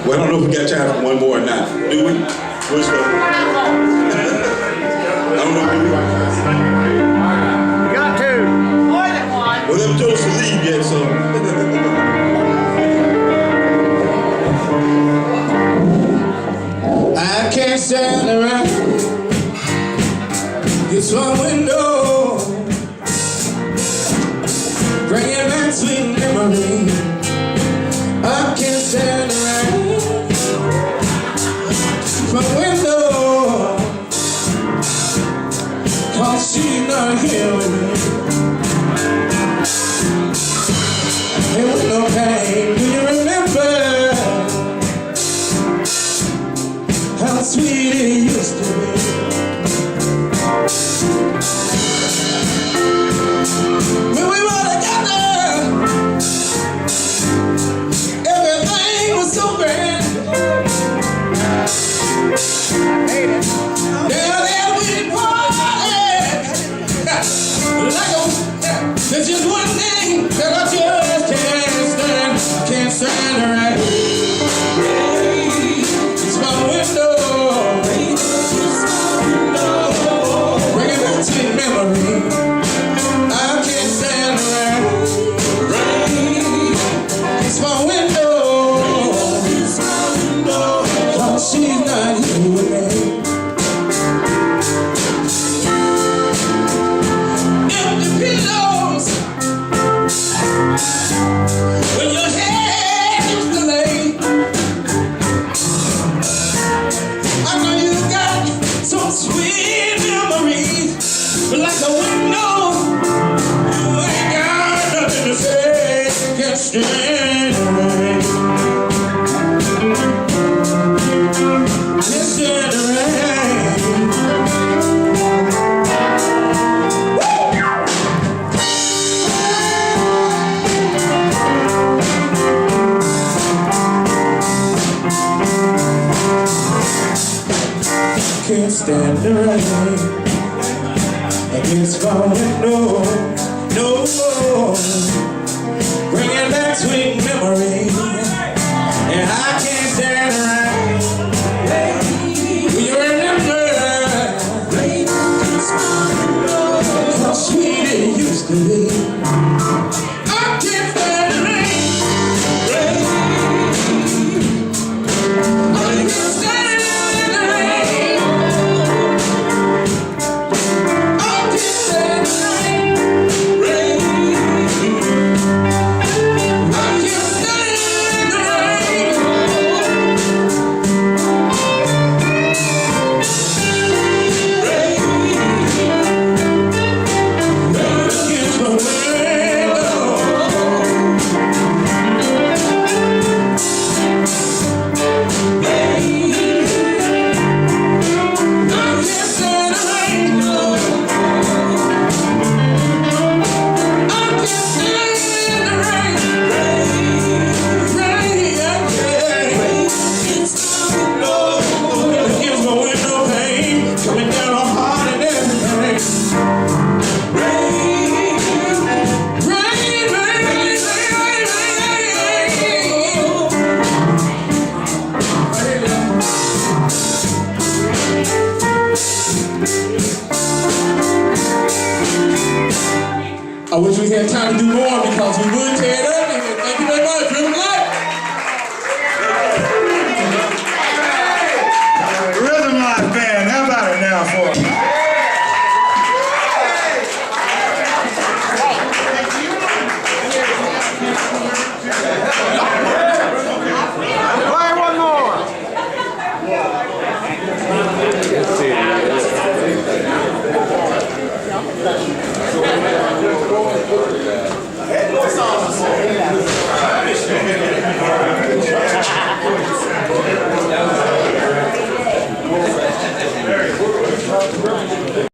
Well, I don't know if we got time for one more or not. Do we? What's the... I don't know. Do we? You got two. More than one. Well, they haven't told us to leave yet, so... I can't stand around this one window, bringing back sweet memories. I can't stand around my window, 'cause she's not here with me. There was no pain. Do you remember how sweet it used to be? When we were together, everything was so grand. Down there we party like there's just one thing that I just can't stand. I can't stand the rain. It's my window, bringing back sweet memories. I can't stand the rain. It's my window, 'cause she's not here with me. Empty pillows when your head used to lay. I know you got some sweet memories, but like a window, you ain't got nothing to say. Can't stand the rain. Can't stand the rain. Can't stand the rain against my window, no, bringing back sweet memories.